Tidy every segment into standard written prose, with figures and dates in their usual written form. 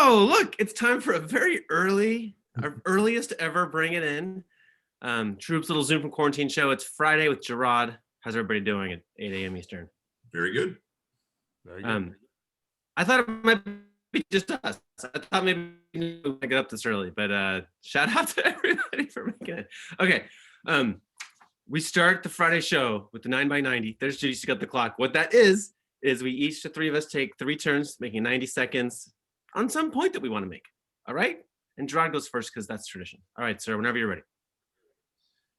Oh, look, it's time for a very early, our earliest ever Bring It In. TrueHoop's little Zoom from quarantine show. It's Friday with Jarod. How's everybody doing at 8 a.m. Eastern? Very good. Very good. I thought it might be just us. I thought maybe I get up this early, but shout out to everybody for making it. Okay. We start the Friday show with the 9x90. There's Judy, she got the clock. What that is we each, the three of us, take 3 turns, making 90 seconds on some point that we want to make. All right? And Jarod goes first because that's tradition. All right, sir, whenever you're ready.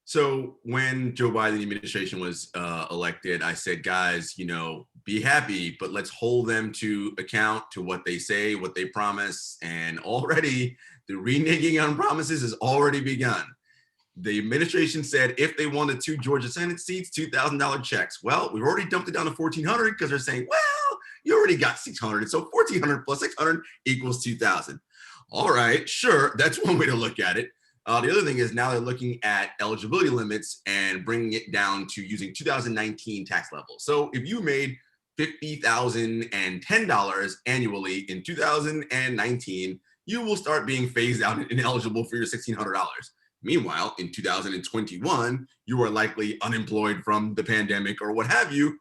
So when Joe Biden administration was elected, I said, guys, be happy, but let's hold them to account to what they say, what they promise. And already the reneging on promises has already begun. The administration said if they wanted 2 Georgia Senate seats, $2,000 checks. Well, we've already dumped it down to $1,400 because they're saying, well, you already got $600. So $1,400 plus $600 equals $2,000. All right, sure. That's one way to look at it. The other thing is now they're looking at eligibility limits and bringing it down to using 2019 tax levels. So if you made $50,010 annually in 2019, you will start being phased out and ineligible for your $1,600. Meanwhile, in 2021, you are likely unemployed from the pandemic or what have you.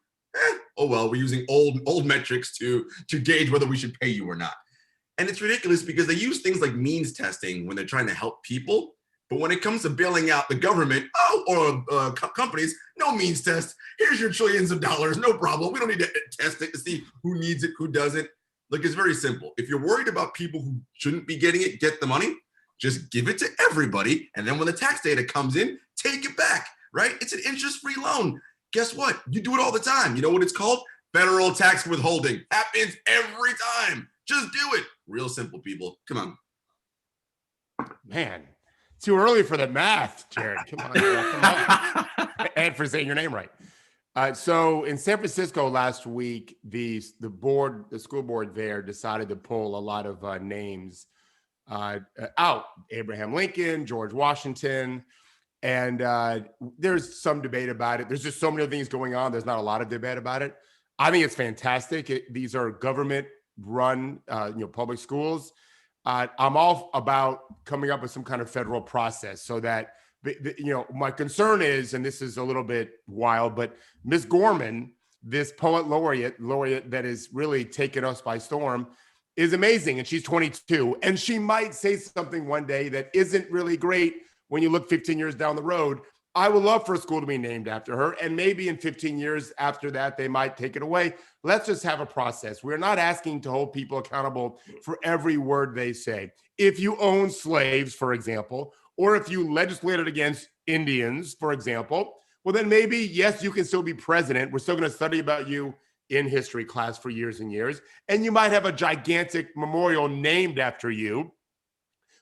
Oh well, we're using old metrics to gauge whether we should pay you or not. And it's ridiculous because they use things like means testing when they're trying to help people. But when it comes to bailing out the government or companies, no means test. Here's your trillions of dollars, no problem. We don't need to test it to see who needs it, who doesn't. Look, it's very simple. If you're worried about people who shouldn't be getting it, get the money. Just give it to everybody. And then when the tax data comes in, take it back, right? It's an interest-free loan. Guess what? You do it all the time. You know what it's called? Federal tax withholding. Happens every time. Just do it. Real simple, people. Come on. Man, too early for the math, Jarod. Come on. Come on. And for saying your name right. So in San Francisco last week, the school board there decided to pull a lot of names out. Abraham Lincoln, George Washington, and there's some debate about it. There's just so many things going on. There's not a lot of debate about it. I think it's fantastic. These are government-run, public schools. I'm all about coming up with some kind of federal process so that, my concern is, and this is a little bit wild, but Miss Gorman, this poet laureate that has really taken us by storm, is amazing. And she's 22. And she might say something one day that isn't really great when you look 15 years down the road. I would love for a school to be named after her. And maybe in 15 years after that, they might take it away. Let's just have a process. We're not asking to hold people accountable for every word they say. If you own slaves, for example, or if you legislated against Indians, for example, well, then maybe, yes, you can still be president. We're still going to study about you in history class for years and years. And you might have a gigantic memorial named after you.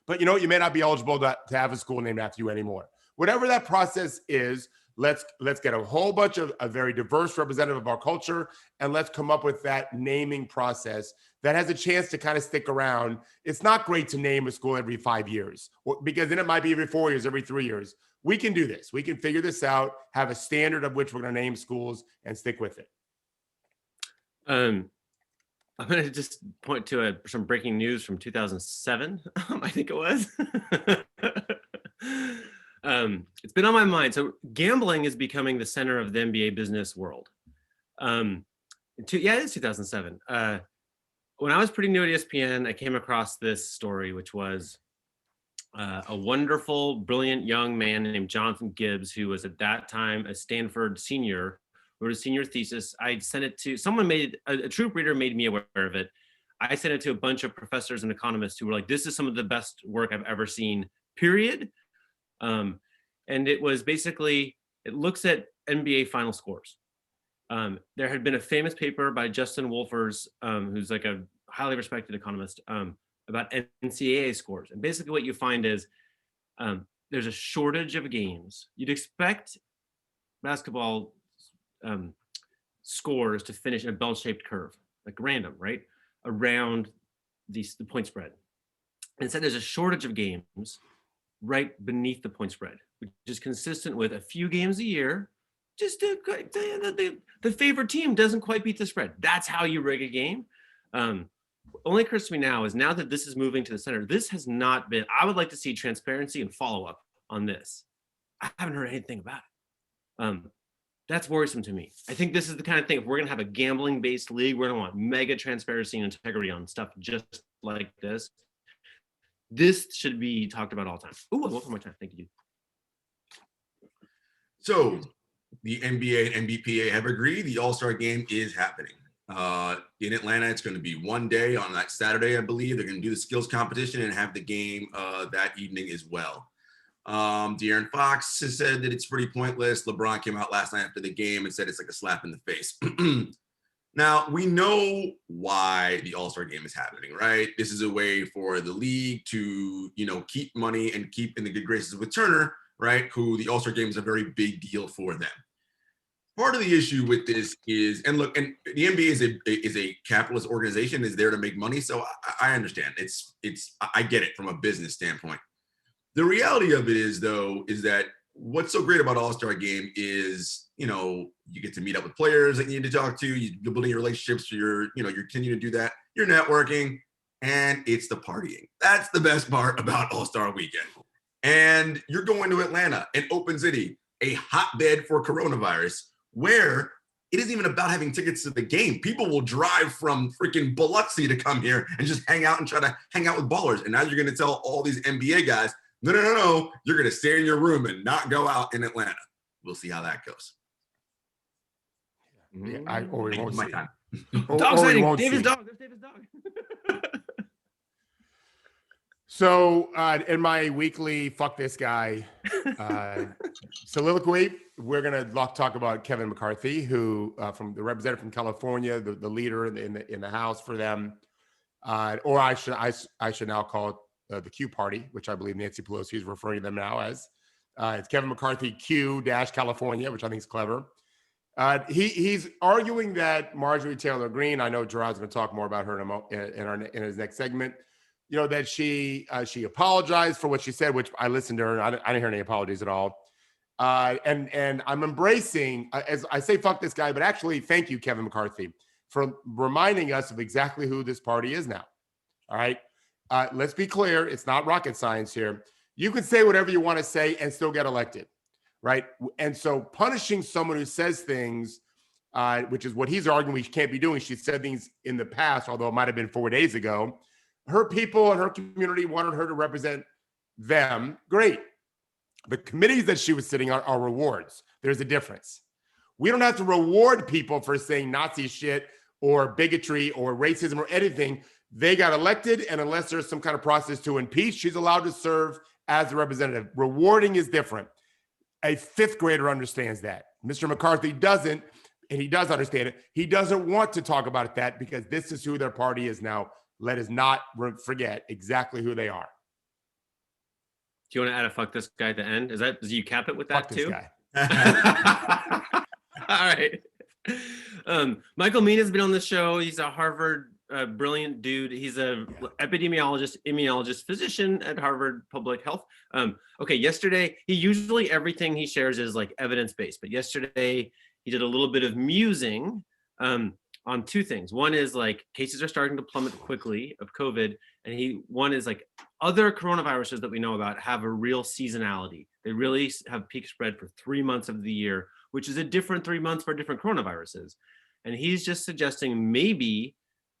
But you may not be eligible to have a school named after you anymore. Whatever that process is, let's get a whole bunch of a very diverse representative of our culture, and let's come up with that naming process that has a chance to kind of stick around. It's not great to name a school every 5 years, because then it might be every 4 years, every 3 years. We can do this. We can figure this out, have a standard of which we're going to name schools, and stick with it. I'm going to just point to some breaking news from 2007. I think it was. It's been on my mind. So gambling is becoming the center of the NBA business world. It is 2007. When I was pretty new at ESPN, I came across this story, which was a wonderful, brilliant young man named Jonathan Gibbs, who was at that time a Stanford senior, wrote a senior thesis. I sent it to someone, a TrueHoop reader made me aware of it. I sent it to a bunch of professors and economists who were like, this is some of the best work I've ever seen, period. And it was basically, it looks at NBA final scores. There had been a famous paper by Justin Wolfers, who's like a highly respected economist, about NCAA scores. And basically what you find is there's a shortage of games. You'd expect basketball scores to finish in a bell-shaped curve, like random, right? Around the point spread. And instead there's a shortage of games right beneath the point spread, which is consistent with a few games a year. Just the favorite team doesn't quite beat the spread. That's how you rig a game. only occurs to me now is now that this is moving to the center, this has not been, I would like to see transparency and follow-up on this. I haven't heard anything about it. That's worrisome to me. I think this is the kind of thing, if we're gonna have a gambling-based league, we're gonna want mega transparency and integrity on stuff just like this. This should be talked about all the time. Ooh, one more time, thank you. So the NBA and NBPA have agreed the All-Star Game is happening. In Atlanta, it's going to be one day on that Saturday, I believe. They're going to do the skills competition and have the game that evening as well. De'Aaron Fox has said that it's pretty pointless. LeBron came out last night after the game and said it's like a slap in the face. Now, we know why the All-Star Game is happening, right? This is a way for the league to, keep money and keep in the good graces with Turner, right? Who the All-Star Game is a very big deal for them. Part of the issue with this is, and look, and the NBA is a capitalist organization, is there to make money. So I understand. I get it from a business standpoint. The reality of it is, though, is that what's so great about All-Star Game is, you get to meet up with players that you need to talk to, you're building your relationships, you're continuing to do that, you're networking, and it's the partying. That's the best part about All-Star Weekend. And you're going to Atlanta, an open city, a hotbed for coronavirus, where it isn't even about having tickets to the game. People will drive from freaking Biloxi to come here and just hang out and try to hang out with ballers. And now you're going to tell all these NBA guys, no, you're going to stay in your room and not go out in Atlanta. We'll see how that goes. Yeah, or we won't see. Dog sighting. David's dog. There's David's dog. So in my weekly fuck this guy soliloquy, we're gonna talk about Kevin McCarthy, who from the representative from California, the leader in the House for them, or I should now call it the Q Party, which I believe Nancy Pelosi is referring to them now as. It's Kevin McCarthy Q-California, which I think is clever. He's arguing that Marjorie Taylor Greene, I know Jarod's going to talk more about her in his next segment, that she apologized for what she said, which I listened to her, and I didn't hear any apologies at all. And I'm embracing, as I say, fuck this guy, but actually, thank you, Kevin McCarthy, for reminding us of exactly who this party is now. All right. Let's be clear. It's not rocket science here. You can say whatever you want to say and still get elected. Right. And so punishing someone who says things, which is what he's arguing we can't be doing. She said things in the past, although it might have been 4 days ago. Her people and her community wanted her to represent them. Great. The committees that she was sitting on are rewards. There's a difference. We don't have to reward people for saying Nazi shit or bigotry or racism or anything. They got elected, and unless there's some kind of process to impeach, she's allowed to serve as a representative. Rewarding is different. A fifth grader understands that. Mr. McCarthy doesn't, and he does understand it. He doesn't want to talk about that because this is who their party is now. Let us not forget exactly who they are. Do you want to add a fuck this guy at the end? Do you cap it with that fuck too? This guy. All right. Michael Mean has been on the show. He's a Harvard brilliant dude. He's a epidemiologist, immunologist, physician at Harvard Public Health. Okay, yesterday, usually everything he shares is like evidence-based, but yesterday he did a little bit of musing on two things. One is like cases are starting to plummet quickly of COVID, and one is like other coronaviruses that we know about have a real seasonality. They really have peak spread for 3 months of the year, which is a different 3 months for different coronaviruses. And he's just suggesting maybe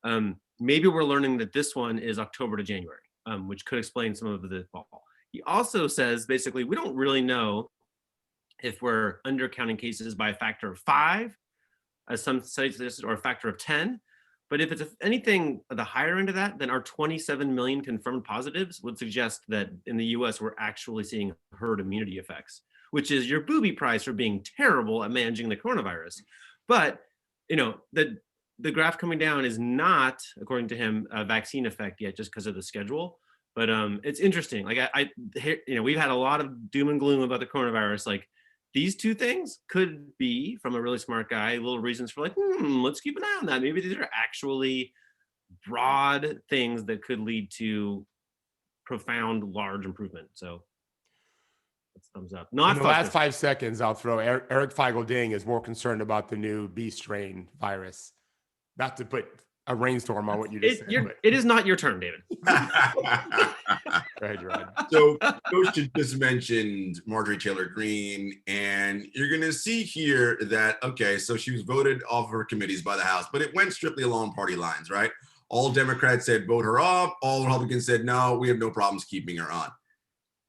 we're learning that this one is October to January, which could explain some of the fall. He also says, basically, we don't really know if we're undercounting cases by a factor of 5, as some studies suggest, or a factor of 10. But if it's anything at the higher end of that, then our 27 million confirmed positives would suggest that in the US, we're actually seeing herd immunity effects, which is your booby prize for being terrible at managing the coronavirus. But, the graph coming down is not, according to him, a vaccine effect yet, just because of the schedule. But it's interesting. Like we've had a lot of doom and gloom about the coronavirus. Like these two things could be, from a really smart guy, little reasons for like, let's keep an eye on that. Maybe these are actually broad things that could lead to profound, large improvement. So that's thumbs up. Not in the last 5 seconds, I'll throw Eric Feigl-Ding is more concerned about the new B strain virus. Not to put a rainstorm on what you just said. It is not your turn, David. Go ahead, Jarod. So Coach just mentioned Marjorie Taylor Greene, and you're going to see here that, okay, so she was voted off of her committees by the House, but it went strictly along party lines, right? All Democrats said vote her off. All Republicans said, no, we have no problems keeping her on.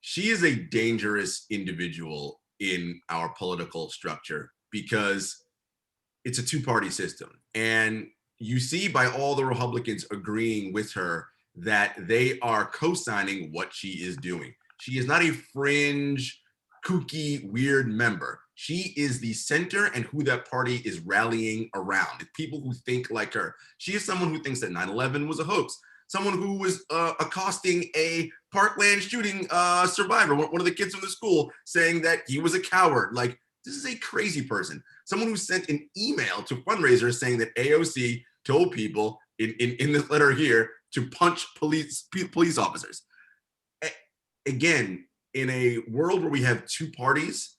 She is a dangerous individual in our political structure because it's a two-party system. And you see by all the Republicans agreeing with her that they are co-signing what she is doing. She is not a fringe, kooky, weird member. She is the center and who that party is rallying around. It's people who think like her. She is someone who thinks that 9/11 was a hoax. Someone who was accosting a Parkland shooting survivor, one of the kids from the school, saying that he was a coward. Like, this is a crazy person. Someone who sent an email to fundraisers saying that AOC told people in this letter here to punch police officers. Again, in a world where we have two parties,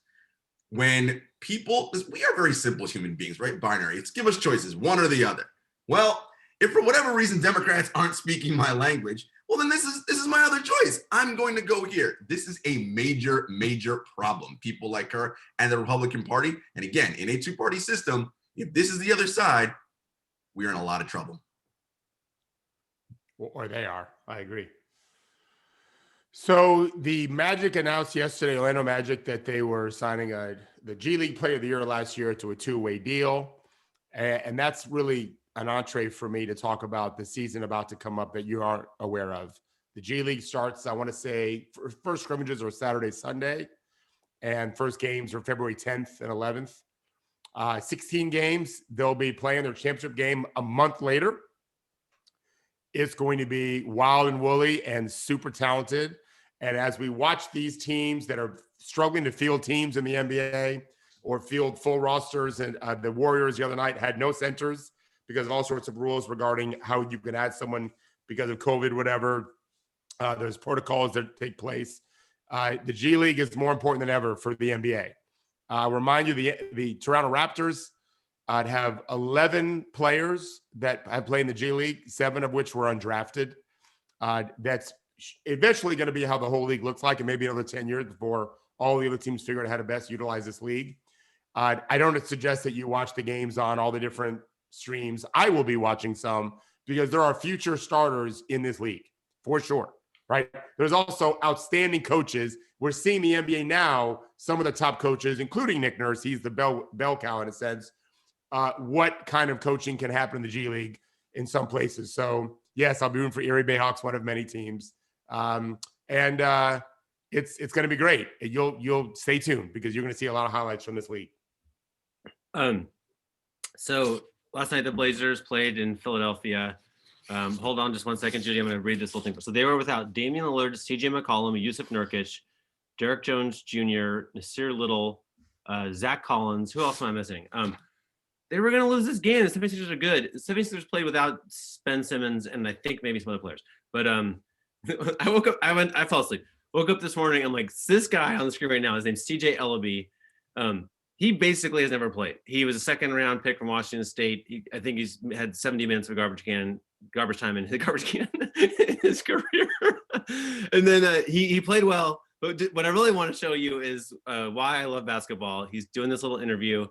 when people, we are very simple human beings, right? Binary. It's give us choices, one or the other. Well, if for whatever reason Democrats aren't speaking my language, well, then this is my other choice. I'm going to go here. This is a major, major problem. People like her and the Republican Party. And again, in a two-party system, if this is the other side, we're in a lot of trouble. Or they are. I agree. So the Magic announced yesterday, Orlando Magic, that they were signing the G League Player of the Year last year to a two-way deal. And that's really an entree for me to talk about the season about to come up that you aren't aware of. The G League starts, I want to say, first scrimmages are Saturday, Sunday, and first games are February 10th and 11th. 16 games. They'll be playing their championship game a month later. It's going to be wild and woolly and super talented. And as we watch these teams that are struggling to field teams in the NBA or field full rosters, and the Warriors the other night had no centers because of all sorts of rules regarding how you can add someone because of COVID, whatever. There's protocols that take place. The G League is more important than ever for the NBA. I'll remind you, the Toronto Raptors have 11 players that have played in the G League, 7 of which were undrafted. That's eventually going to be how the whole league looks like, and maybe another 10 years before all the other teams figure out how to best utilize this league. I don't suggest that you watch the games on all the different streams. I will be watching some because there are future starters in this league for sure, right? There's also outstanding coaches. We're seeing the NBA now, some of the top coaches, including Nick Nurse, he's the bell cow in a sense, what kind of coaching can happen in the G League in some places. So yes, I'll be rooting for Erie Bayhawks, one of many teams. And it's going to be great. You'll stay tuned because you're going to see a lot of highlights from this league. So last night the Blazers played in Philadelphia. Hold on just one second, Judy. I'm going to read this whole thing. So they were without Damian Lillard, CJ McCollum, Yusuf Nurkic, Derek Jones Jr., Nasir Little, Zach Collins. Who else am I missing? They were going to lose this game. The 76ers are good. The 76ers played without Ben Simmons and I think maybe some other players. But I woke up. I fell asleep. Woke up this morning. I'm like, this guy on the screen right now. His name's CJ Elleby. He basically has never played. He was a second-round pick from Washington State. I think he's had 70 minutes of garbage time in his garbage can in his career. And then he played well. But what I really want to show you is why I love basketball. He's doing this little interview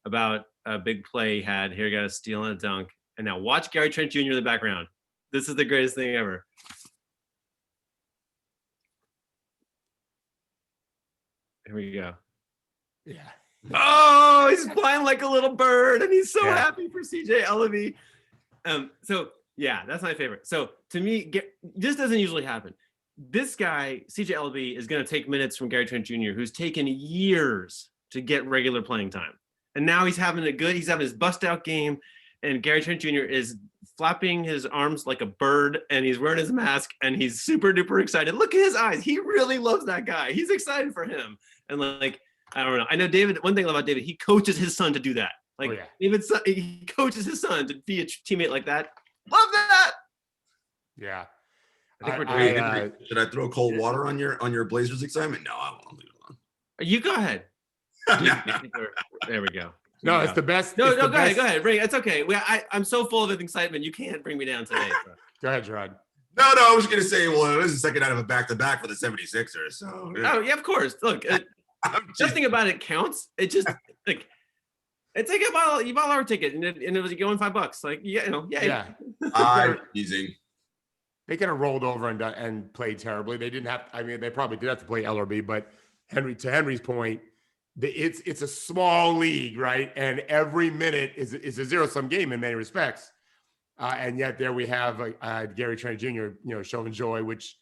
about a big play he had. Here, got a steal and a dunk. And now watch Gary Trent Jr. in the background. This is the greatest thing ever. Here we go. Yeah. Oh, he's flying like a little bird, and he's so happy for CJ Elleby. So yeah, that's my favorite. So to me, this doesn't usually happen. This guy, CJ Elleby, is going to take minutes from Gary Trent Jr., who's taken years to get regular playing time, and now he's having it good. He's having his bust-out game, and Gary Trent Jr. is flapping his arms like a bird, and he's wearing his mask, and he's super duper excited. Look at his eyes. He really loves that guy. He's excited for him, and like. I don't know. I know David. One thing about David, he coaches his son to do that. Like David's son, he coaches his son to be a teammate like that. Love that. Yeah. I think we're doing. Should I throw cold water on your Blazers excitement? No, I won't leave it alone. You go ahead. There we go. No, it's the best. No, it's no, the go ahead, best- go ahead. Ray, it's okay. I'm so full of excitement. You can't bring me down today. So. Go ahead, Jarod. No, I was going to say, well, this is the second out of a back-to-back for the 76ers. So, Oh, yeah, of course. Look, nothing about it counts. It just, like, it's like you bought our ticket and it was going $5. Like, yeah. I'm teasing. They could have rolled over and played terribly. They didn't have. I mean, they probably did have to play Elleby, but to Henry's point, it's a small league, right? And every minute is a zero-sum game in many respects. And yet there we have Gary Trent Jr. Showing joy, which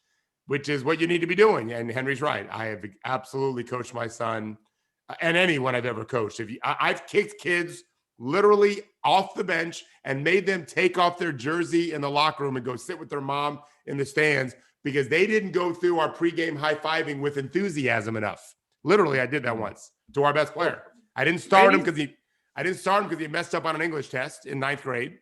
is what you need to be doing. And Henry's right. I have absolutely coached my son and anyone I've ever coached. I've kicked kids literally off the bench and made them take off their jersey in the locker room and go sit with their mom in the stands because they didn't go through our pregame high-fiving with enthusiasm enough. Literally, I did that once to our best player. I didn't start him because he messed up on an English test in 9th grade.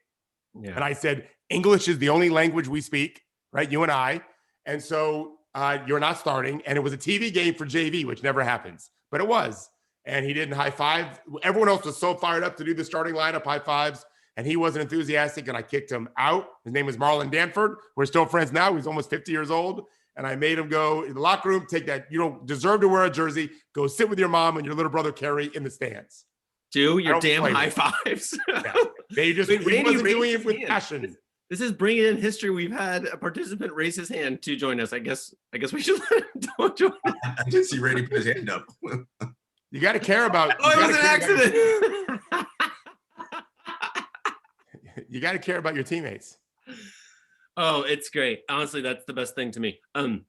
Yeah. And I said, English is the only language we speak, right? You and I. And so you're not starting. And it was a TV game for JV, which never happens, but it was. And he didn't high five. Everyone else was so fired up to do the starting lineup high fives. And he wasn't enthusiastic. And I kicked him out. His name was Marlon Danford. We're still friends now. He's almost 50 years old. And I made him go in the locker room, take that, you don't deserve to wear a jersey, go sit with your mom and your little brother Kerry in the stands. Do your damn high fives. Yeah. They just, he wasn't doing it with passion. This is bringing in history. We've had a participant raise his hand to join us. I guess we should let him join. I did see Randy put his hand up. You got to care about. Oh, it was an accident. You got to care about your teammates. Oh, it's great. Honestly, that's the best thing to me. And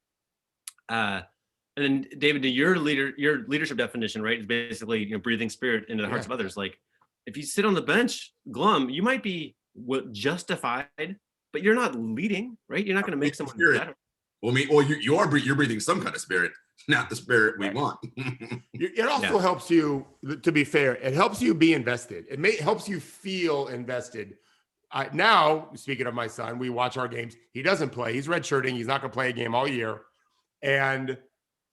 then David, to your leadership definition, right, is basically breathing spirit into the hearts of others. Like, if you sit on the bench, glum, you might be justified, but you're not leading, right? You're not going to make someone better. Well, you're breathing some kind of spirit, not the spirit we want. It also helps you, to be fair, it helps you be invested. It helps you feel invested. Now, speaking of my son, we watch our games. He doesn't play. He's redshirting. He's not going to play a game all year. And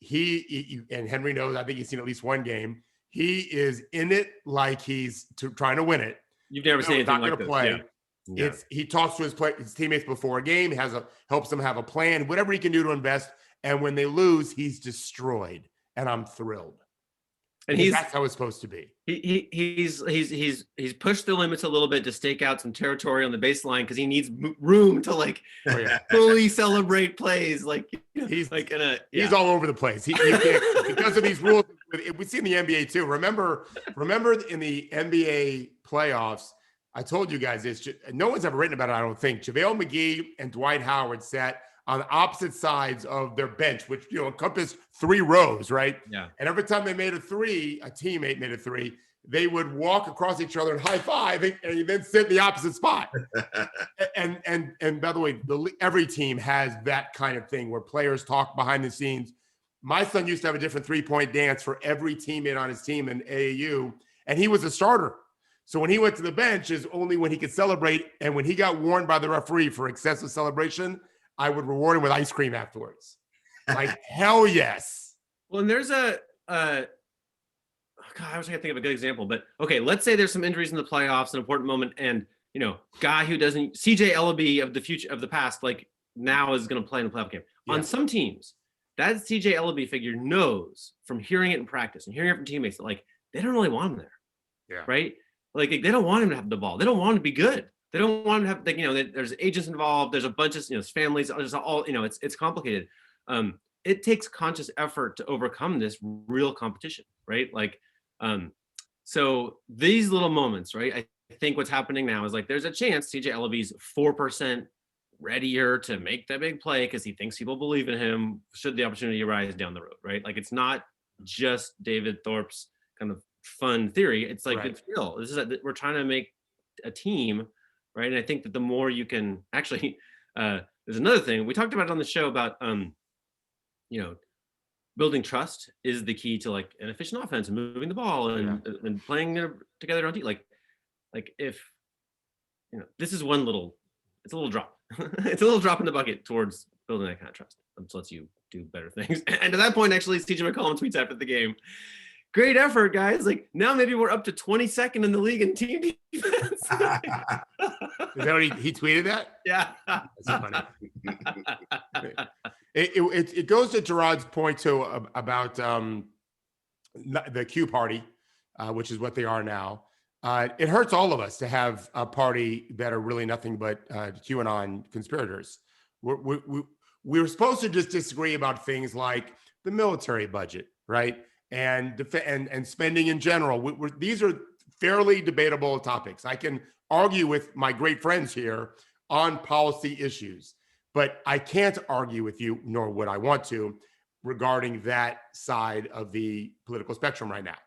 and Henry knows, I think he's seen at least one game. He is in it like he's trying to win it. You've never seen anything like this. Play. Yeah. He talks to his teammates before a game, helps them have a plan, whatever he can do to invest. And when they lose, he's destroyed. And I'm thrilled. And that's how it's supposed to be. He's pushed the limits a little bit to stake out some territory on the baseline because he needs room to fully celebrate plays. He's all over the place. He can't, because of these rules. We see in the NBA too. Remember in the NBA playoffs, I told you guys this. No one's ever written about it, I don't think. JaVale McGee and Dwight Howard sat on opposite sides of their bench, which encompassed 3 rows, right? Yeah. And every time they made a teammate made a 3, they would walk across each other and high five, and then sit in the opposite spot. and by the way, every team has that kind of thing where players talk behind the scenes. My son used to have a different 3-point dance for every teammate on his team in AAU, and he was a starter. So when he went to the bench is only when he could celebrate, and when he got warned by the referee for excessive celebration, I would reward him with ice cream afterwards. Like, hell yes. Well, and there's God, I was trying to think of a good example, but okay, let's say there's some injuries in the playoffs, an important moment, and guy who doesn't, CJ Elleby of the future, of the past, like now is going to play in the playoff game. Yeah. On some teams, that CJ Elleby figure knows from hearing it in practice and hearing it from teammates that they don't really want him there. Yeah. Right? Like they don't want him to have the ball. They don't want him to be good. They don't want to have, there's agents involved. There's a bunch of, families. There's all, it's complicated. It takes conscious effort to overcome this real competition, right? So these little moments, right? I think what's happening now is there's a chance CJ Elleby's 4% readier to make that big play because he thinks people believe in him should the opportunity arise down the road, right? It's not just David Thorpe's kind of fun theory. It's right. It's real. We're trying to make a team. Right. And I think that the more you can actually, there's another thing we talked about on the show about, building trust is the key to an efficient offense and moving the ball and playing together on team. If, this is it's a little drop. It's a little drop in the bucket towards building that kind of trust. It lets you do better things. And to that point, actually, CJ McCollum tweets after the game. great effort, guys. Like now maybe we're up to 22nd in the league in team defense. Is that what he tweeted that? Yeah. That's funny. It goes to Jarod's point too about the Q party, which is what they are now. It hurts all of us to have a party that are really nothing but QAnon conspirators. We're supposed to just disagree about things like the military budget, right? And spending in general. These are fairly debatable topics. I can argue with my great friends here on policy issues, but I can't argue with you, nor would I want to, regarding that side of the political spectrum right now.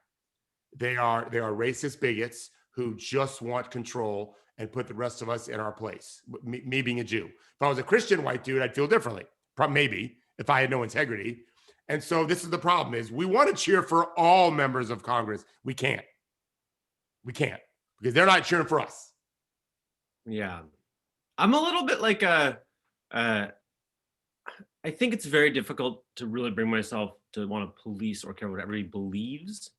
They are racist bigots who just want control and put the rest of us in our place. Me being a Jew. If I was a Christian white dude, I'd feel differently. Maybe if I had no integrity. And so this is the problem: is we want to cheer for all members of Congress. We can't because they're not cheering for us. Yeah, I'm a little bit like I think it's very difficult to really bring myself to want to police or care what everybody believes.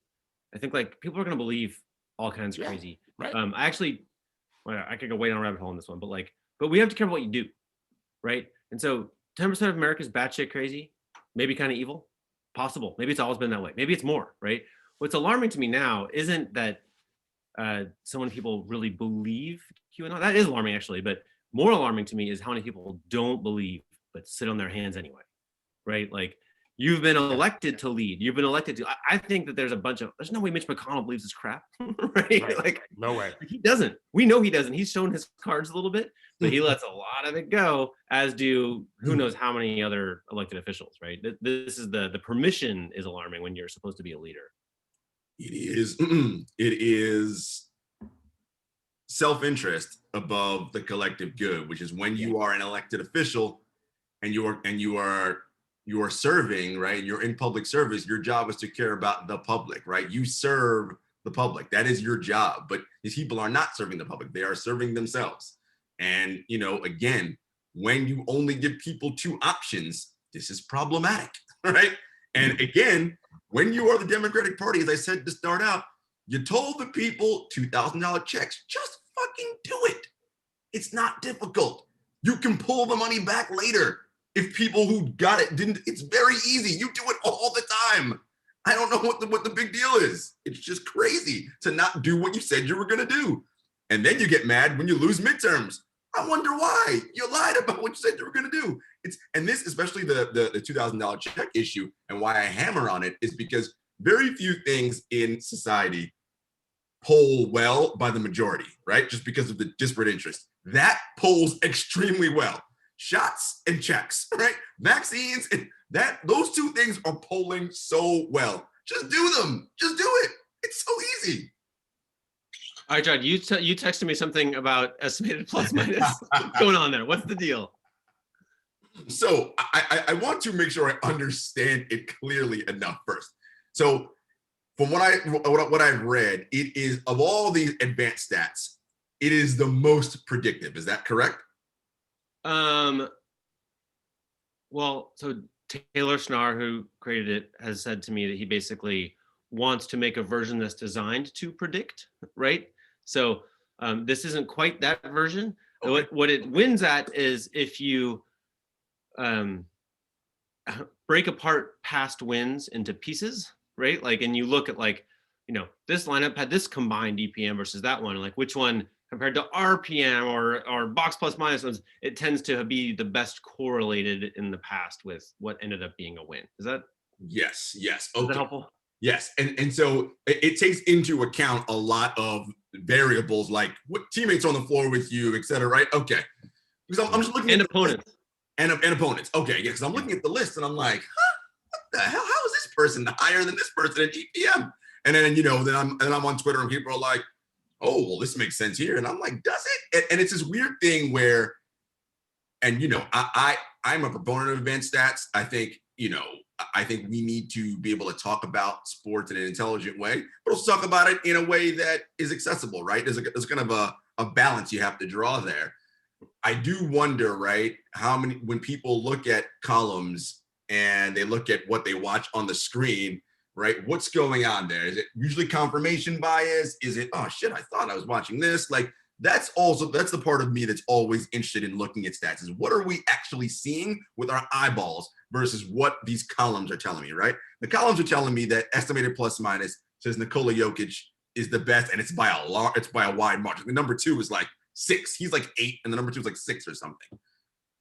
I think like people are going to believe all kinds of crazy. Right. I could go way down a rabbit hole on this one, but we have to care about what you do, right? And so 10% of America is batshit crazy, maybe kind of evil, possible. Maybe it's always been that way. Maybe it's more, right? What's alarming to me now isn't that so many people really believe QAnon. That is alarming actually, but more alarming to me is how many people don't believe but sit on their hands anyway, right? Like you've been elected to lead. You've been elected to. I think that there's no way Mitch McConnell believes this crap, right? Like no way. He doesn't. We know he doesn't. He's shown his cards a little bit, but he lets a lot of it go, as do who knows how many other elected officials, right? This is the permission is alarming when you're supposed to be a leader. It is self-interest above the collective good, which is when you are an elected official and you are serving, right? You're in public service. Your job is to care about the public, right? You serve the public. That is your job. But these people are not serving the public. They are serving themselves. And, again, when you only give people two options, this is problematic, right? And again, when you are the Democratic Party, as I said to start out, you told the people $2,000 checks, just fucking do it. It's not difficult. You can pull the money back later. If people who got it didn't, it's very easy. You do it all the time. I don't know what the big deal is. It's just crazy to not do what you said you were going to do. And then you get mad when you lose midterms. I wonder why. You lied about what you said you were going to do. And this, especially the $2,000 check issue, and why I hammer on it is because very few things in society poll well by the majority, right? Just because of the disparate interest. That polls extremely well. Shots and checks, right? Vaccines and those two things are polling so well. Just do them. Just do it. It's so easy. All right, Jarod, you texted me something about estimated plus minus. What's going on there? What's the deal? So I want to make sure I understand it clearly enough first. So from what I've read, it is, of all these advanced stats, it is the most predictive. Is that correct? Well, so Taylor Snar, who created it, has said to me that he basically wants to make a version that's designed to predict, right? So this isn't quite that version. Okay. What it wins at is if you break apart past wins into pieces, right? Like, and you look at this lineup had this combined EPM versus that one, like which one compared to RPM or box plus minus ones, it tends to be the best correlated in the past with what ended up being a win. Is that? Yes. Okay. Is that helpful? Yes. And so it takes into account a lot of variables like what teammates are on the floor with you, et cetera, right? Okay. Because I'm just looking at opponents. And opponents. Okay. Yeah. Because I'm looking at the list and I'm like, what the hell? How is this person higher than this person in EPM? And then, then I'm on Twitter and people are like, oh, well, this makes sense here. And I'm like, does it? And it's this weird thing where, and, I'm a proponent of advanced stats. I think we need to be able to talk about sports in an intelligent way, but also talk about it in a way that is accessible, right? There's kind of a balance you have to draw there. I do wonder, right, when people look at columns and they look at what they watch on the screen, right? What's going on there? Is it usually confirmation bias? Is it, oh shit, I thought I was watching this? Like, that's the part of me that's always interested in looking at stats, is what are we actually seeing with our eyeballs versus what these columns are telling me, right? The columns are telling me that estimated plus minus says Nikola Jokic is the best, and it's by a wide margin. The number 2 is like 6. He's like 8, and the number 2 is like 6 or something.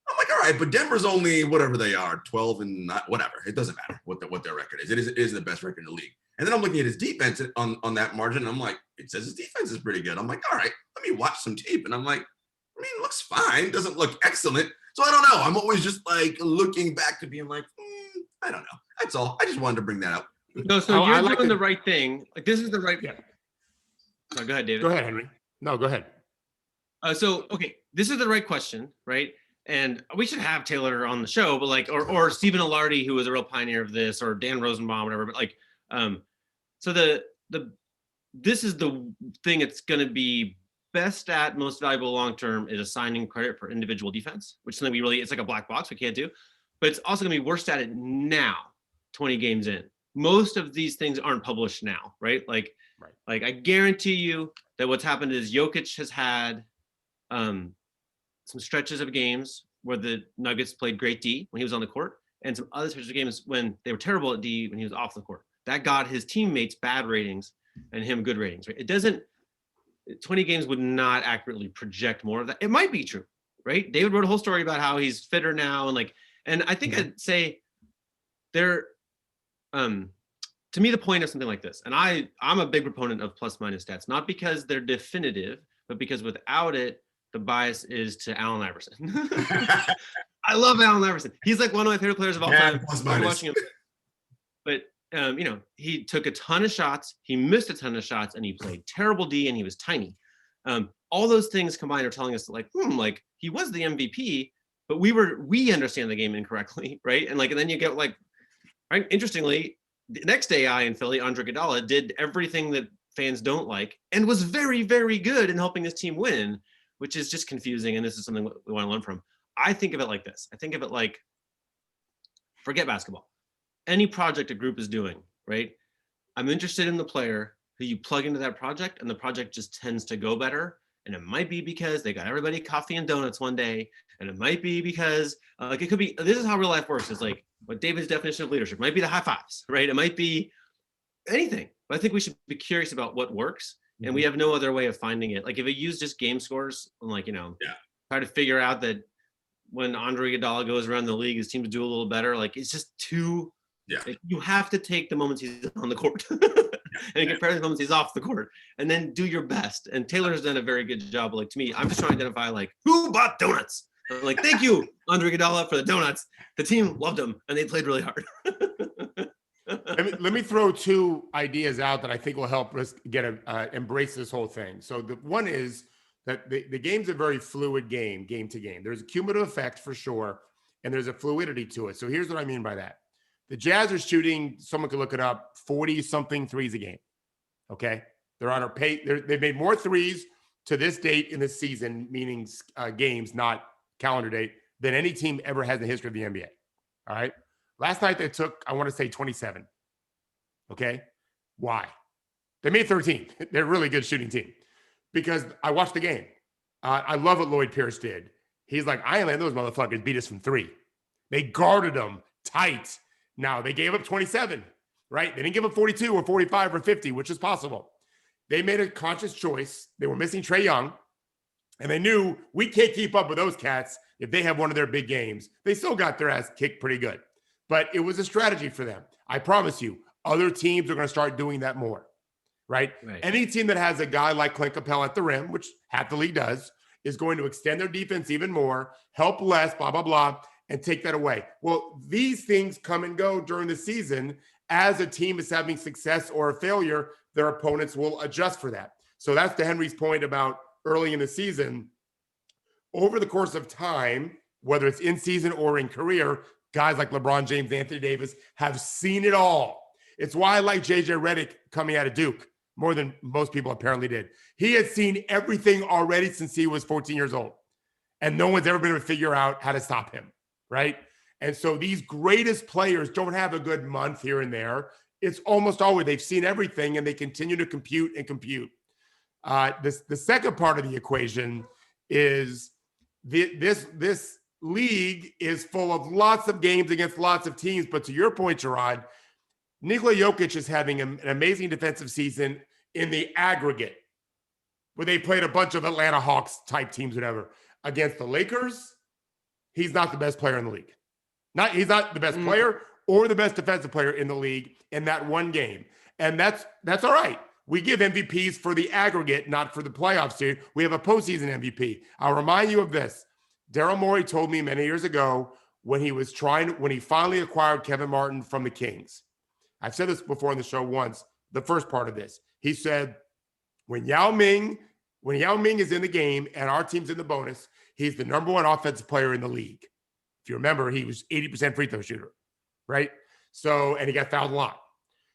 I'm like, all right, but Denver's only whatever they are, 12 and not, whatever. It doesn't matter what their record is. It is the best record in the league. And then I'm looking at his defense on that margin, and I'm like, it says his defense is pretty good. I'm like, all right, let me watch some tape. And I'm like, I mean, it looks fine. Doesn't look excellent. So I don't know. I'm always just like looking back to being like, I don't know. That's all. I just wanted to bring that up. No, so you're doing the right thing. Like, this is the right. Yeah. No, go ahead, David. Go ahead, Henry. No, go ahead. Okay, this is the right question, right? And we should have Taylor on the show, but like, or Stephen Alardi, who was a real pioneer of this, or Dan Rosenbaum, whatever. But like, so this is the thing it's going to be best at, most valuable long term, is assigning credit for individual defense, which is something it's like a black box we can't do. But it's also going to be worst at it now, 20 games in. Most of these things aren't published now, right? Like I guarantee you that what's happened is Jokic has had some stretches of games where the Nuggets played great D when he was on the court, and some other stretches of games when they were terrible at D when he was off the court. That got his teammates bad ratings and him good ratings, right? 20 games would not accurately project more of that. It might be true, right? David wrote a whole story about how he's fitter now, and I think I'd say there, to me, the point of something like this, and I'm a big proponent of plus minus stats, not because they're definitive, but because without it, the bias is to Allen Iverson. I love Allen Iverson. He's like one of my favorite players of all time. Watching him. But he took a ton of shots, he missed a ton of shots, and he played terrible D, and he was tiny. All those things combined are telling us like he was the MVP, but we understand the game incorrectly, right? And then you get right. Interestingly, the next day in Philly, Andre Iguodala did everything that fans don't like and was very, very good in helping his team win, which is just confusing. And this is something we want to learn from. I think of it like this. I think of it like, forget basketball. Any project a group is doing, right? I'm interested in the player who you plug into that project, and the project just tends to go better. And it might be because they got everybody coffee and donuts one day. And it might be because it could be, this is how real life works. It's like what David's definition of leadership might be the high fives, right? It might be anything, but I think we should be curious about what works. Mm-hmm. And we have no other way of finding it. Like if it used just game scores and try to figure out that when Andre Iguodala goes around the league, his teams do a little better. Like it's just too, you have to take the moments he's on the court and compare the moments he's off the court and then do your best. And Taylor's done a very good job. Like to me, I'm just trying to identify who bought donuts. I'm like, thank you, Andre Iguodala, for the donuts. The team loved them and they played really hard. Let me throw two ideas out that I think will help us embrace this whole thing. So the one is that the game's a very fluid game to game. There's a cumulative effect for sure, and there's a fluidity to it. So here's what I mean by that. The Jazz are shooting, someone could look it up, 40-something threes a game, okay? They're on a pace. They've made more threes to this date in the season, meaning games, not calendar date, than any team ever has in the history of the NBA, all right? Last night they took, I want to say 27, okay? Why? They made 13. They're a really good shooting team because I watched the game. I love what Lloyd Pierce did. He's like, I ain't letting those motherfuckers beat us from three. They guarded them tight. Now, they gave up 27, right? They didn't give up 42 or 45 or 50, which is possible. They made a conscious choice. They were missing Trae Young, and they knew we can't keep up with those cats if they have one of their big games. They still got their ass kicked pretty good, but it was a strategy for them. I promise you, other teams are going to start doing that more, right? Any team that has a guy like Clint Capella at the rim, which half the league does, is going to extend their defense even more, help less, blah, blah, blah, and take that away. Well, these things come and go during the season. As a team is having success or a failure, their opponents will adjust for that. So that's to Henry's point about early in the season. Over the course of time, whether it's in season or in career, guys like LeBron James, Anthony Davis have seen it all. It's why I like JJ Redick coming out of Duke more than most people apparently did. He had seen everything already since he was 14 years old, and no one's ever been able to figure out how to stop him. Right. And so these greatest players don't have a good month here and there. it's almost always they've seen everything and they continue to compute and compute. The second part of the equation is this league is full of lots of games against lots of teams. But to your point, Jarod, Nikola Jokic is having an amazing defensive season in the aggregate, where they played a bunch of Atlanta Hawks type teams, whatever. Against the Lakers, he's not the best player in the league. He's not the best player or the best defensive player in the league in that one game. And that's all right. We give MVPs for the aggregate, not for the playoffs here. We have a postseason MVP. I'll remind you of this. Daryl Morey told me many years ago when he finally acquired Kevin Martin from the Kings. I've said this before on the show once, the first part of this. He said, when Yao Ming is in the game and our team's in the bonus, he's the number one offensive player in the league. If you remember, he was 80% free throw shooter, right? So, and he got fouled a lot.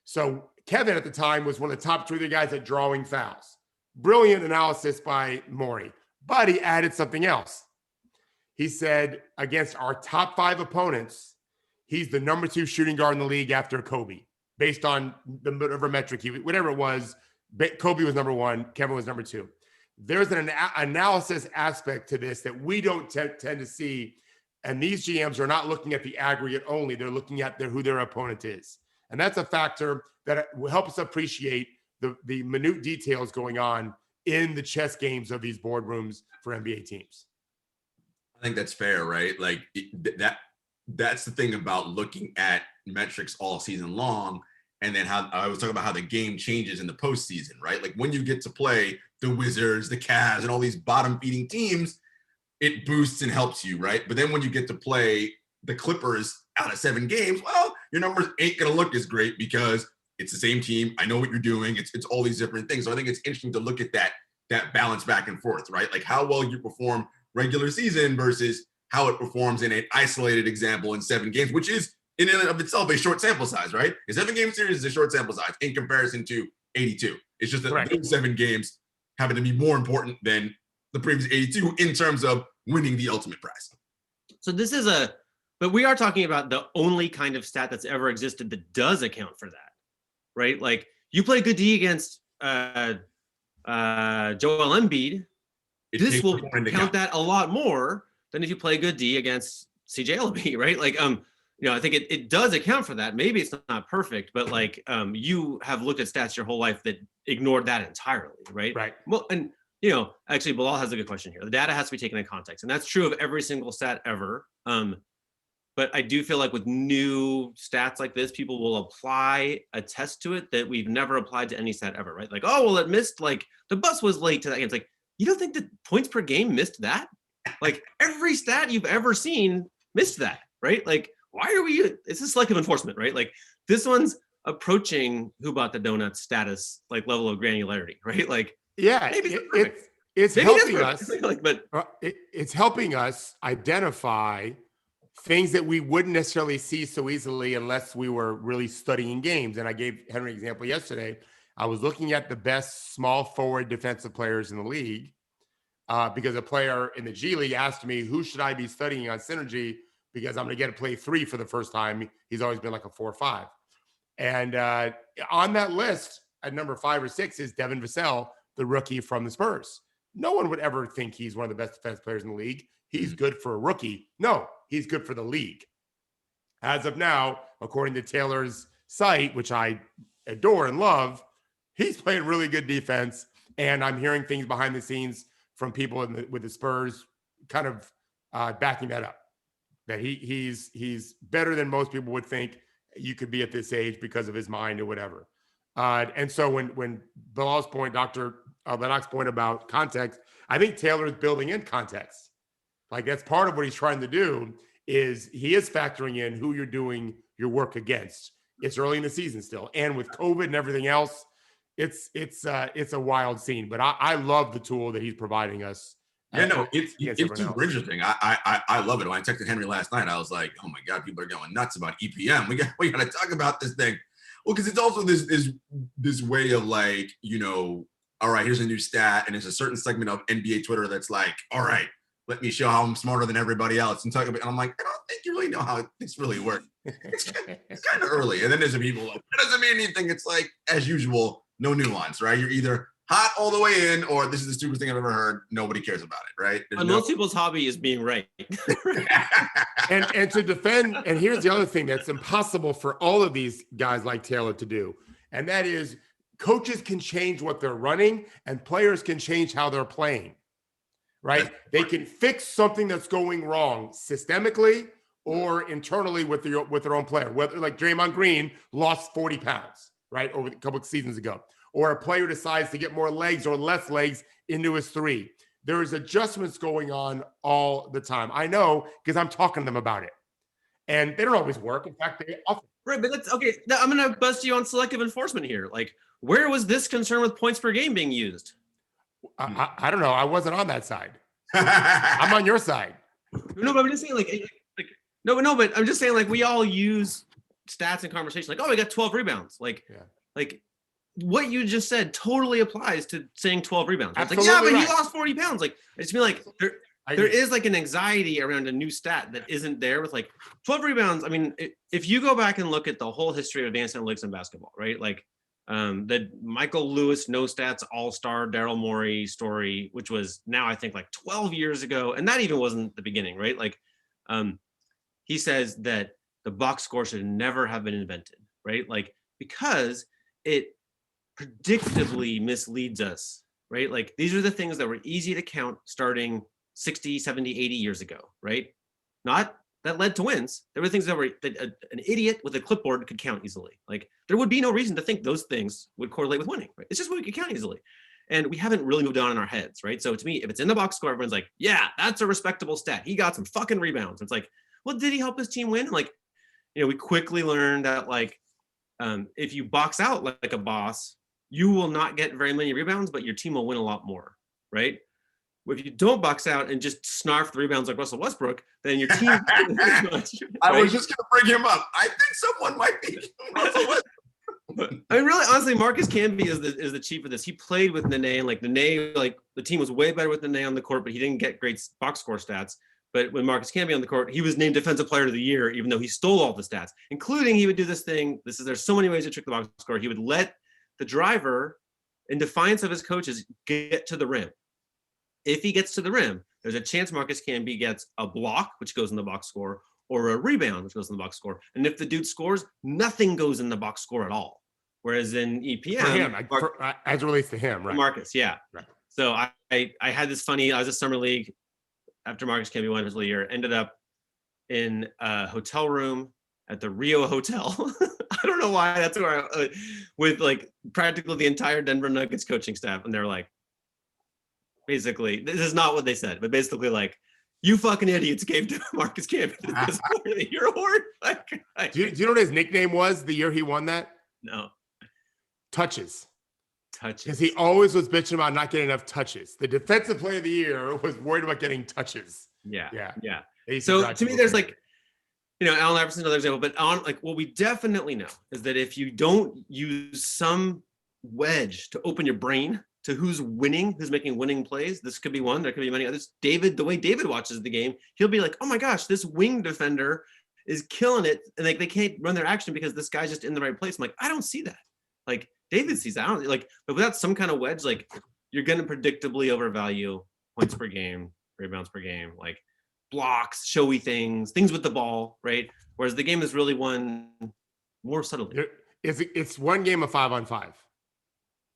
So Kevin at the time was one of the top 2 or 3 guys at drawing fouls. Brilliant analysis by Morey, but he added something else. He said, against our top 5 opponents, he's the number 2 shooting guard in the league after Kobe, based on the whatever metric, whatever it was. Kobe was number 1, Kevin was number 2. There's an analysis aspect to this that we don't tend to see. And these GMs are not looking at the aggregate only. They're looking at who their opponent is. And that's a factor that will help us appreciate the minute details going on in the chess games of these boardrooms for NBA teams. I think that's fair, right? Like that's the thing about looking at metrics all season long. And then how I was talking about how the game changes in the postseason, right? Like when you get to play the Wizards, the Cavs, and all these bottom feeding teams, it boosts and helps you, right? But then when you get to play the Clippers out of 7 games, well, your numbers ain't going to look as great because it's the same team. I know what you're doing. It's all these different things. So I think it's interesting to look at that balance back and forth, right? Like how well you perform regular season versus how it performs in an isolated example in 7 games, which is in and of itself a short sample size, right? A 7-game series is a short sample size in comparison to 82. It's just that those 7 games happen to be more important than the previous 82 in terms of winning the ultimate prize. So this is but we are talking about the only kind of stat that's ever existed that does account for that, right? Like you play good D against Joel Embiid, this will count that a lot more than if you play good D against CJ Elleby, right? Like, I think it does account for that. Maybe it's not perfect, but like you have looked at stats your whole life that ignored that entirely, right? Right. Well, and actually Bilal has a good question here. The data has to be taken in context, and that's true of every single stat ever. But I do feel like with new stats like this, people will apply a test to it that we've never applied to any stat ever, right? Like, oh, well, it missed, like the bus was late to that game. It's like, you don't think that points per game missed that? Like every stat you've ever seen missed that, right? Like, why are we, it's a selective enforcement, right? Like this one's approaching who bought the donut status, like level of granularity, right? Like, yeah, maybe it's helping us, like, but it's helping us identify things that we wouldn't necessarily see so easily unless we were really studying games. And I gave Henry an example yesterday. I was looking at the best small forward defensive players in the league because a player in the G League asked me, who should I be studying on Synergy? Because I'm going to get to play 3 for the first time. He's always been like a 4 or 5. And on that list at number 5 or 6 is Devin Vassell, the rookie from the Spurs. No one would ever think he's one of the best defense players in the league. He's good for a rookie. No, he's good for the league. As of now, according to Taylor's site, which I adore and love, he's playing really good defense. And I'm hearing things behind the scenes from people with the Spurs kind of backing that up. That he's better than most people would think you could be at this age because of his mind or whatever. And so when Bilal's point, Dr. Lennox's point about context, I think Taylor is building in context. Like that's part of what he's trying to do is he is factoring in who you're doing your work against. It's early in the season still. And with COVID and everything else, it's a wild scene, but I love the tool that he's providing us. Yeah, no, it's super interesting. I love it. When I texted Henry last night, I was like, oh my God, people are going nuts about EPM. We got to talk about this thing. Well, because it's also this way of like, all right, here's a new stat. And there's a certain segment of NBA Twitter that's like, all right, let me show how I'm smarter than everybody else and talk about. And I'm like, I don't think you really know how this really works. It's kind of early. And then there's the people like, it doesn't mean anything. It's like, as usual, no nuance, right? You're either hot all the way in, or this is the stupidest thing I've ever heard. Nobody cares about it, right? And most people's hobby is being right. and to defend, and here's the other thing that's impossible for all of these guys like Taylor to do, and that is coaches can change what they're running and players can change how they're playing, right? They can fix something that's going wrong systemically or internally with their own player, whether like Draymond Green lost 40 pounds, right, over a couple of seasons ago, or a player decides to get more legs or less legs into his three. There is adjustments going on all the time. I know because I'm talking to them about it. And they don't always work. In fact, they often. Right, but that's okay. Now, I'm going to bust you on selective enforcement here. Like, where was this concern with points per game being used? I don't know. I wasn't on that side. I'm on your side. No, but I'm just saying, no, but I'm just saying, like, we all use stats in conversation. Like, oh, we got 12 rebounds. Like, what you just said totally applies to saying 12 rebounds. It's like, yeah, but he lost 40 pounds. Like, I just feel like there is like an anxiety around a new stat that isn't there with like 12 rebounds. I mean, if you go back and look at the whole history of advanced analytics in basketball, right? Like the Michael Lewis no stats all-star Daryl Morey story, which was now I think like 12 years ago, and that even wasn't the beginning, right? Like he says that the box score should never have been invented, right? Like because it predictably misleads us, right? Like these are the things that were easy to count starting 60, 70, 80 years ago, right? Not that led to wins. There were things that an idiot with a clipboard could count easily. Like there would be no reason to think those things would correlate with winning, right? It's just what we could count easily. And we haven't really moved on in our heads, right? So to me, if it's in the box score, everyone's like, yeah, that's a respectable stat. He got some fucking rebounds. It's like, well, did he help his team win? And like, we quickly learned that like, if you box out like a boss, you will not get very many rebounds, but your team will win a lot more, right? If you don't box out and just snarf the rebounds like Russell Westbrook, then your team. Much, right? I was just going to bring him up. I think someone might be Russell Westbrook. I mean, really, honestly, Marcus Camby is the chief of this. He played with Nene, and like Nene, like the team was way better with Nene on the court, but he didn't get great box score stats. But when Marcus Camby on the court, he was named Defensive Player of the Year, even though he stole all the stats, including he would do this thing. There's so many ways to trick the box score. He would let the driver, in defiance of his coaches, get to the rim. If he gets to the rim, there's a chance Marcus Camby gets a block, which goes in the box score, or a rebound, which goes in the box score. And if the dude scores, nothing goes in the box score at all. Whereas in EPM, for him, as it relates to him, right? Marcus, yeah. Right. So I had this funny. I was a summer league after Marcus Camby won his year. Ended up in a hotel room at the Rio Hotel. I don't know why. That's where I with like practically the entire Denver Nuggets coaching staff, and they're like, basically, this is not what they said, but basically like, you fucking idiots gave to Marcus Camby this Player of the Year award. Like, do you know what his nickname was the year he won that? No. Touches. Because he always was bitching about not getting enough touches. The Defensive Player of the Year was worried about getting touches. Yeah. Yeah. So to me, there's like, Allen Iverson's another example, but on like what we definitely know is that if you don't use some wedge to open your brain to who's winning, who's making winning plays, this could be one, there could be many others. David, the way David watches the game, he'll be like, oh my gosh, this wing defender is killing it. And like, they can't run their action because this guy's just in the right place. I'm like, I don't see that. Like David sees that. I don't like, but without some kind of wedge, like you're going to predictably overvalue points per game, rebounds per game, like blocks, showy things with the ball, right? Whereas the game is really won more subtly. It's one game of 5-on-5.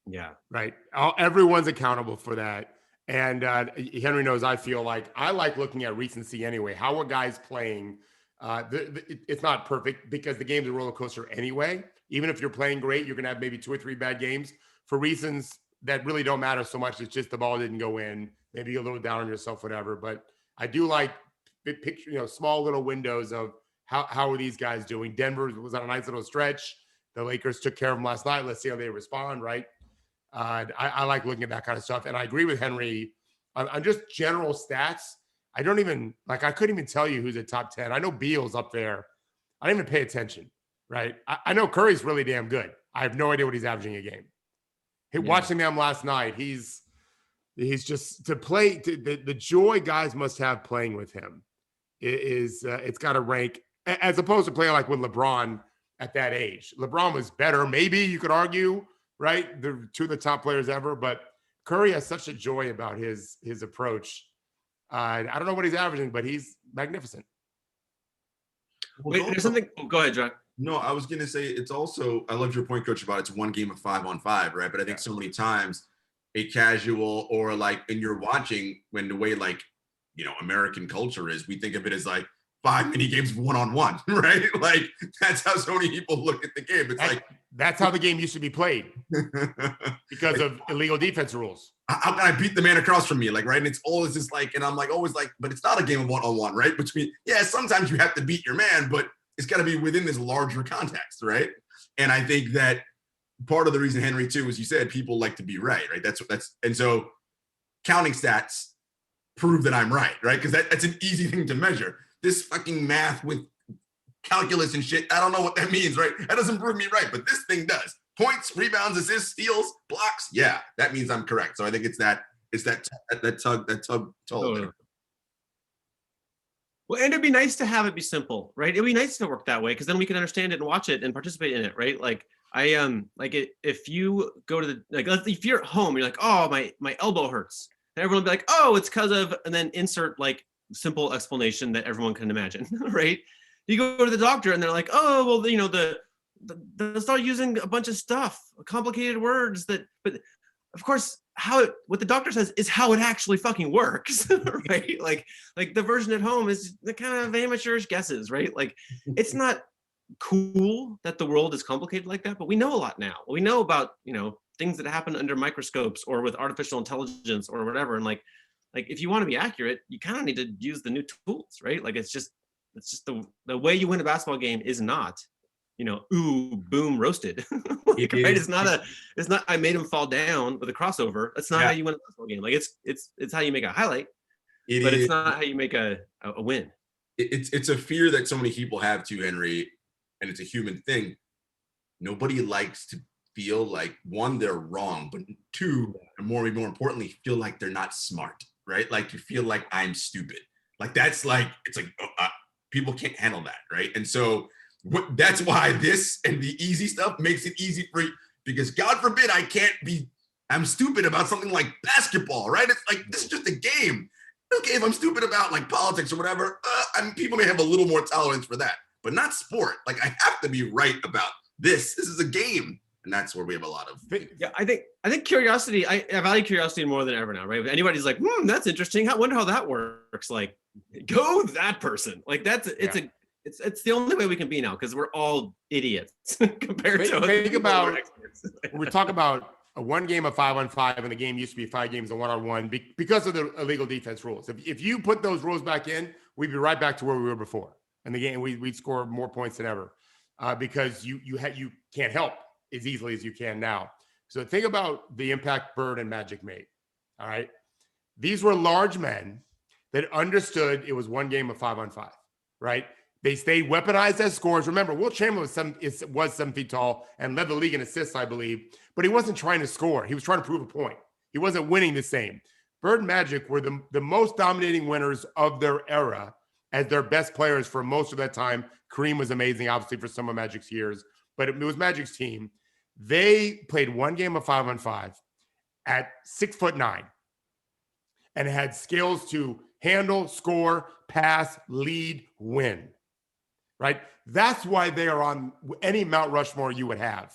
Yeah. Right. Everyone's accountable for that. And Henry knows I feel like I like looking at recency anyway. How are guys playing? It's not perfect because the game's a roller coaster anyway. Even if you're playing great, you're going to have maybe 2 or 3 bad games for reasons that really don't matter so much. It's just the ball didn't go in. Maybe you're a little down on yourself, whatever. But I do like big picture, small little windows of how are these guys doing. Denver was on a nice little stretch. The Lakers took care of them last night. Let's see how they respond, right? I like looking at that kind of stuff. And I agree with Henry on just general stats. I couldn't even tell you who's a top 10. I know Beal's up there. I didn't even pay attention, right? I know Curry's really damn good. I have no idea what he's averaging a game. Watching them last night, he's He's just to play. The joy guys must have playing with him is it's got to rank as opposed to playing like with LeBron at that age. LeBron was better, maybe you could argue, right? The two of the top players ever, but Curry has such a joy about his approach. I don't know what he's averaging, but he's magnificent. Wait, there's something. Oh, go ahead, John. No, I was going to say it's also, I love your point, Coach, about it's one game of 5-on-5, right? But I think so many times a casual or like, and you're watching when the way like, American culture is, we think of it as like 5 mini games 1-on-1, right? Like that's how so many people look at the game. It's that's how the game used to be played because of illegal defense rules. How can I beat the man across from me? Like, right. And it's always just like, and I'm like, always like, but it's not a game of 1-on-1, right? Between, sometimes you have to beat your man, but it's got to be within this larger context, right? And I think that part of the reason, Henry, too, as you said, people like to be right? And so counting stats prove that I'm right? Because that's an easy thing to measure. This fucking math with calculus and shit, I don't know what that means, right? That doesn't prove me right, but this thing does. Points, rebounds, assists, steals, blocks. Yeah, that means I'm correct. So I think it's that tug. Totally. Well, and it'd be nice to have it be simple, right? It'd be nice to work that way because then we can understand it and watch it and participate in it, right? Like if you go to if you're at home, you're like, oh, my elbow hurts, and everyone will be like, oh, it's because of, and then insert like simple explanation that everyone can imagine, right? You go to the doctor and they're like, oh, well, they'll start using a bunch of stuff, complicated words but of course, what the doctor says is how it actually fucking works, right? Like the version at home is the kind of amateurish guesses, right? Like it's not cool that the world is complicated like that, but we know a lot now. We know about, things that happen under microscopes or with artificial intelligence or whatever. And like if you want to be accurate, you kind of need to use the new tools, right? Like it's just the way you win a basketball game is not, ooh, boom, roasted. Right? It's not I made him fall down with a crossover. That's not how you win a basketball game. Like it's how you make a highlight, but it's not how you make a win. It's a fear that so many people have too, Henry, and it's a human thing. Nobody likes to feel like, one, they're wrong, but two, and more importantly, feel like they're not smart, right? Like you feel like I'm stupid. Like that's like, it's like, people can't handle that, right? And so that's why this and the easy stuff makes it easy for you, because God forbid I'm stupid about something like basketball, right? It's like, this is just a game. Okay, if I'm stupid about like politics or whatever, people may have a little more tolerance for that, but not sport. Like I have to be right about this. This is a game. And that's where we have a lot of. Yeah, I think curiosity, I value curiosity more than ever now, right? If anybody's like, that's interesting. I wonder how that works. Like, go that person. Like it's the only way we can be now because we're all idiots compared to. Think about we talk about a one game of 5-on-5, and the game used to be 5 games of 1-on-1 because of the illegal defense rules. If you put those rules back in, we'd be right back to where we were before. And the game we'd score more points than ever because you can't help as easily as you can now. So think about the impact Bird and Magic made. All right. These were large men that understood it was one game of 5-on-5, right? They stayed weaponized as scorers. Remember, Will Chamberlain was 7 feet tall and led the league in assists, I believe, but he wasn't trying to score. He was trying to prove a point. He wasn't winning the same. Bird and Magic were the most dominating winners of their era as their best players for most of that time. Kareem was amazing, obviously, for some of Magic's years, but it was Magic's team. They played one game of 5-on-5 at 6'9" and had skills to handle, score, pass, lead, win, right? That's why they are on any Mount Rushmore you would have.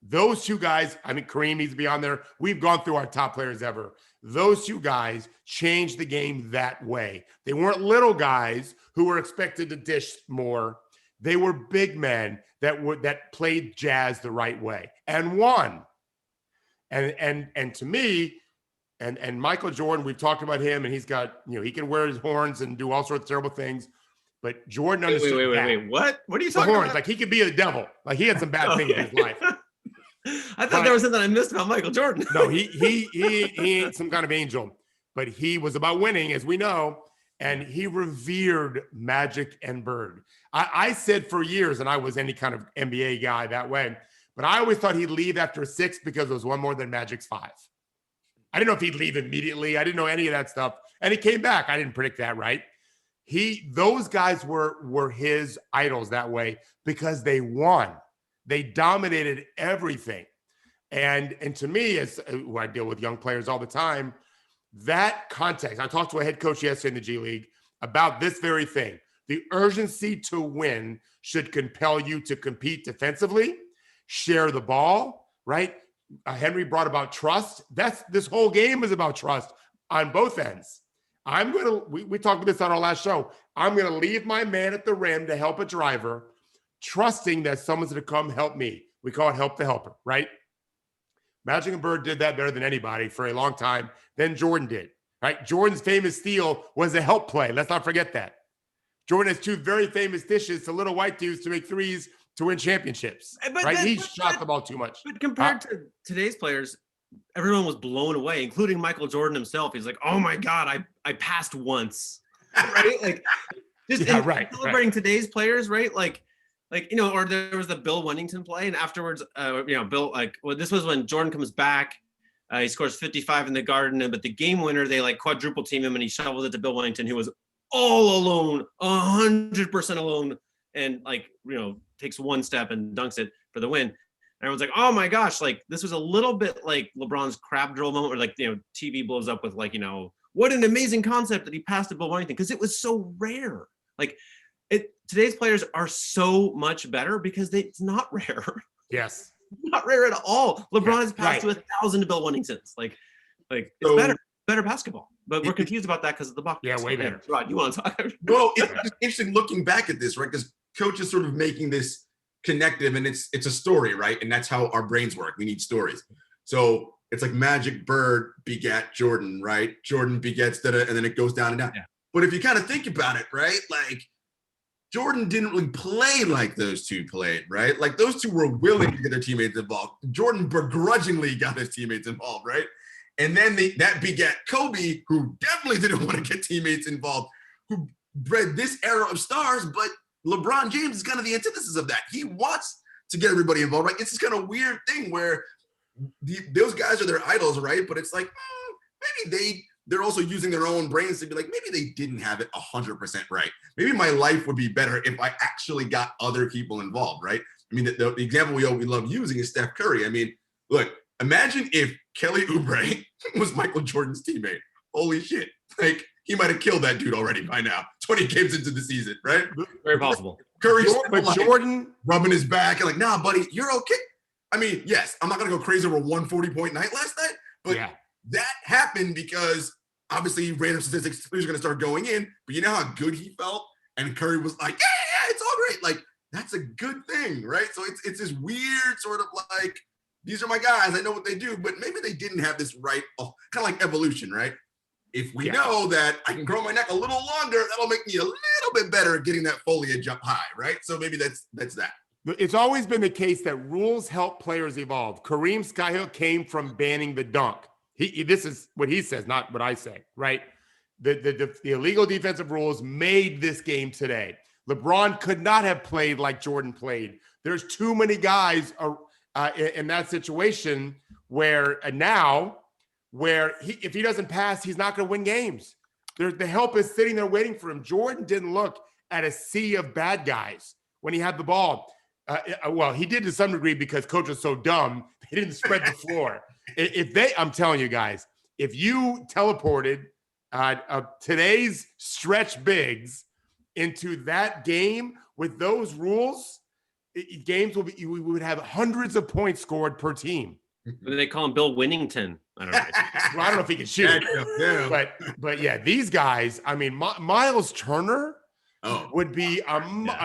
Those two guys, I mean, Kareem needs to be on there. We've gone through our top players ever. Those two guys changed the game that way. They weren't little guys who were expected to dish more. They were big men that played jazz the right way and won. And to me, and Michael Jordan, we've talked about him, and he's got, he can wear his horns and do all sorts of terrible things. But Jordan understood. Wait. What are you talking horns, about? Like he could be the devil. Like he had some bad things in his life. I thought there was something I missed about Michael Jordan. No, he ain't some kind of angel, but he was about winning, as we know, and he revered Magic and Bird. I said for years, and I was any kind of NBA guy that way, but I always thought he'd leave after 6 because it was one more than Magic's 5. I didn't know if he'd leave immediately. I didn't know any of that stuff. And he came back. I didn't predict that, right? Those guys were his idols that way because they won. They dominated everything. And to me, as I deal with young players all the time, that context, I talked to a head coach yesterday in the G League about this very thing. The urgency to win should compel you to compete defensively, share the ball, right? Henry brought about trust. This whole game is about trust on both ends. We talked about this on our last show. I'm going to leave my man at the rim to help a driver, trusting that someone's going to come help me. We call it help the helper, right? Magic and Bird did that better than anybody for a long time. Then Jordan did, right? Jordan's famous steal was a help play. Let's not forget that. Jordan has two very famous dishes to little white dudes to make threes to win championships, right? He shot the ball too much. But compared to today's players, everyone was blown away, including Michael Jordan himself. He's like, "Oh my God, I passed once," right? Like, just celebrating today's players, right? Like, or there was the Bill Wennington play, and afterwards, Bill, this was when Jordan comes back, he scores 55 in the Garden, but the game winner, they like quadruple team him, and he shovels it to Bill Wennington, who was all alone, 100% alone, and takes one step and dunks it for the win. And everyone's like, "Oh my gosh!" Like, this was a little bit like LeBron's crab drill moment, where TV blows up with what an amazing concept that he passed to Bill Wennington, because it was so rare. Today's players are so much better because it's not rare. Yes. Not rare at all. LeBron has passed to 1,000 to Bill Wenningtons. It's better basketball. But we're confused about that because of the box. Yeah, way better. Rod, you want to talk? Well, it's just interesting looking back at this, right? Because coach is sort of making this connective, and it's a story, right? And that's how our brains work. We need stories. So it's like Magic Bird begat Jordan, right? Jordan begets and then it goes down and down. Yeah. But if you kind of think about it, right? Like, Jordan didn't really play like those two played, right? Like, those two were willing to get their teammates involved. Jordan begrudgingly got his teammates involved, right? And then that begat Kobe, who definitely didn't want to get teammates involved, who bred this era of stars. But LeBron James is kind of the antithesis of that. He wants to get everybody involved, right? It's this kind of weird thing where those guys are their idols, right? But it's like, maybe they're also using their own brains to be like, maybe they didn't have it 100% right. Maybe my life would be better if I actually got other people involved, right? I mean, the example we love using is Steph Curry. I mean, look, imagine if Kelly Oubre was Michael Jordan's teammate. Holy shit. Like, he might have killed that dude already by now, 20 games into the season, right? Very possible. Curry's Jordan rubbing his back and like, "Nah, buddy, you're okay." I mean, yes, I'm not going to go crazy over 140-point night last night, but that happened because obviously random statistics, he was going to start going in, but you know how good he felt? And Curry was like, yeah, it's all great. Like, that's a good thing, right? So it's this weird sort of like, these are my guys, I know what they do, but maybe they didn't have this right, kind of like evolution, right? If we know that I can grow my neck a little longer, that'll make me a little bit better at getting that foliage up high, right? So maybe that's that. It's always been the case that rules help players evolve. Kareem Skyhook came from banning the dunk. This is what he says, not what I say, right? The illegal defensive rules made this game today. LeBron could not have played like Jordan played. There's too many guys in that situation where if he doesn't pass, he's not going to win games. The help is sitting there waiting for him. Jordan didn't look at a sea of bad guys when he had the ball. Well, he did to some degree because coach was so dumb, they didn't spread the floor. I'm telling you guys, if you teleported today's stretch bigs into that game with those rules, games we would have hundreds of points scored per team. They call him Bill Wennington. I don't know. Well, I don't know if he can shoot, but yeah, these guys. I mean, Miles Turner would be.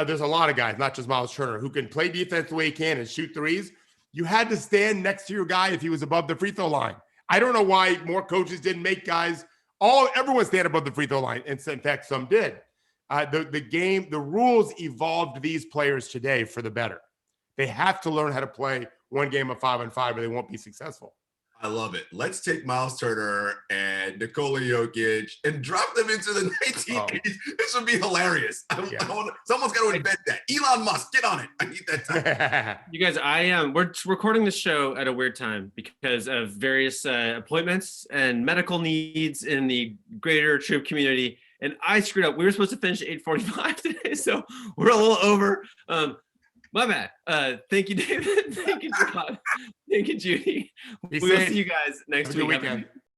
There's a lot of guys, not just Miles Turner, who can play defense the way he can and shoot threes. You had to stand next to your guy if he was above the free throw line. I don't know why more coaches didn't make guys. Everyone stand above the free throw line, and in fact, some did. The rules evolved these players today for the better. They have to learn how to play one game of 5-on-5 or they won't be successful. I love it. Let's take Miles Turner and Nikola Jokic and drop them into the 1980s. This would be hilarious. Someone's got to invent that. Elon Musk, get on it. I need that time. You guys, we're recording the show at a weird time because of various appointments and medical needs in the greater Troop community. And I screwed up. We were supposed to finish at 8:45 today, so we're a little over. My bad. Thank you, David. Thank you, Scott. Thank you, Judy. We'll see you guys next week. Weekend.